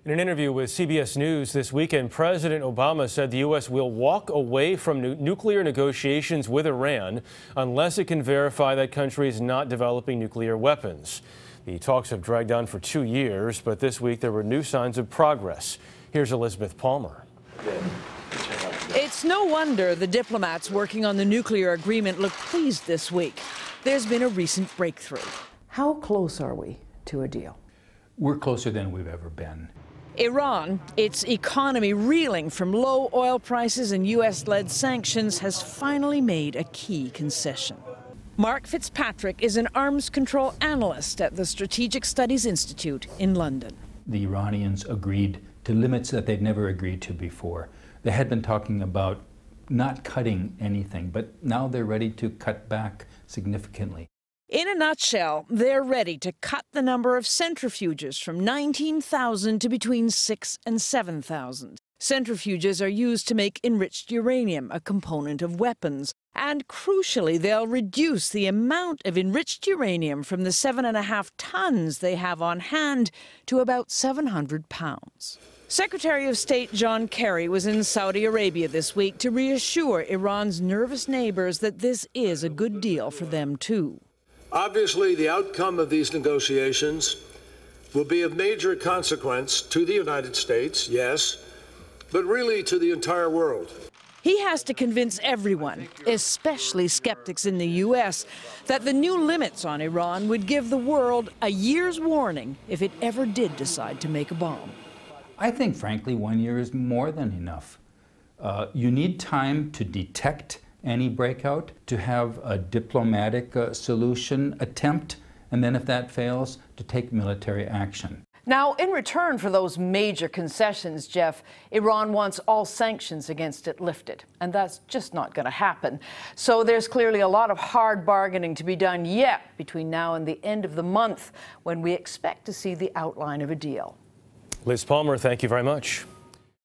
In an interview with CBS News this weekend, President Obama said the U.S. will walk away from nuclear negotiations with Iran unless it can verify that country is not developing nuclear weapons. The talks have dragged on for 2 years, but this week there were new signs of progress. Here's Elizabeth Palmer. It's no wonder the diplomats working on the nuclear agreement look pleased this week. There's been a recent breakthrough. How close are we to a deal? We're closer than we've ever been. Iran, its economy reeling from low oil prices and U.S.-led sanctions, has finally made a key concession. Mark Fitzpatrick is an arms control analyst at the Strategic Studies Institute in London. The Iranians agreed to limits that they'd never agreed to before. They had been talking about not cutting anything, but now they're ready to cut back significantly. In a nutshell, they're ready to cut the number of centrifuges from 19,000 to between 6,000 and 7,000. Centrifuges are used to make enriched uranium, a component of weapons. And crucially, they'll reduce the amount of enriched uranium from the 7.5 tons they have on hand to about 700 pounds. Secretary of State John Kerry was in Saudi Arabia this week to reassure Iran's nervous neighbors that this is a good deal for them, too. Obviously, the outcome of these negotiations will be of major consequence to the United States, yes, but really to the entire world. He has to convince everyone, especially skeptics in the U.S., that the new limits on Iran would give the world a year's warning if it ever did decide to make a bomb. I think, frankly, 1 year is more than enough. You need time to detect any breakout, to have a diplomatic solution attempt, and then if that fails, to take military action. Now, in return for those major concessions, Jeff, Iran wants all sanctions against it lifted, and that's just not going to happen. So there's clearly a lot of hard bargaining to be done yet between now and the end of the month, when we expect to see the outline of a deal. Liz Palmer, thank you very much.